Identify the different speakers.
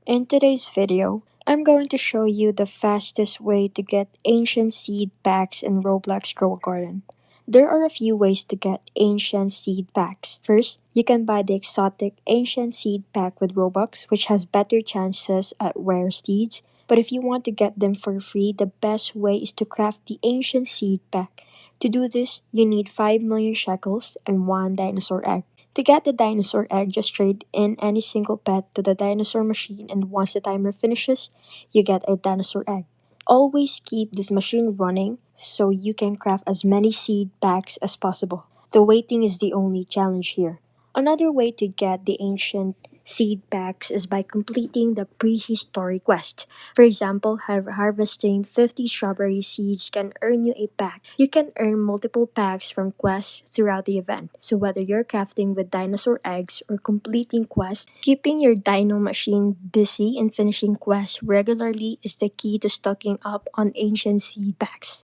Speaker 1: In today's video, I'm going to show you the fastest way to get ancient seed packs in Roblox Grow a Garden. There are a few ways to get ancient seed packs. First, you can buy the exotic ancient seed pack with Robux, which has better chances at rare seeds. But if you want to get them for free, the best way is to craft the ancient seed pack. To do this, you need 5 million shekels and 1 dinosaur egg. To get the dinosaur egg, just trade in any single pet to the dinosaur machine, and once the timer finishes, you get a dinosaur egg. Always keep this machine running so you can craft as many seed packs as possible. The waiting is the only challenge here. Another way to get the ancient seed packs is by completing the prehistory quest. For example, harvesting 50 strawberry seeds can earn you a pack. You can earn multiple packs from quests throughout the event. So whether you're crafting with dinosaur eggs or completing quests, keeping your dino machine busy and finishing quests regularly is the key to stocking up on ancient seed packs.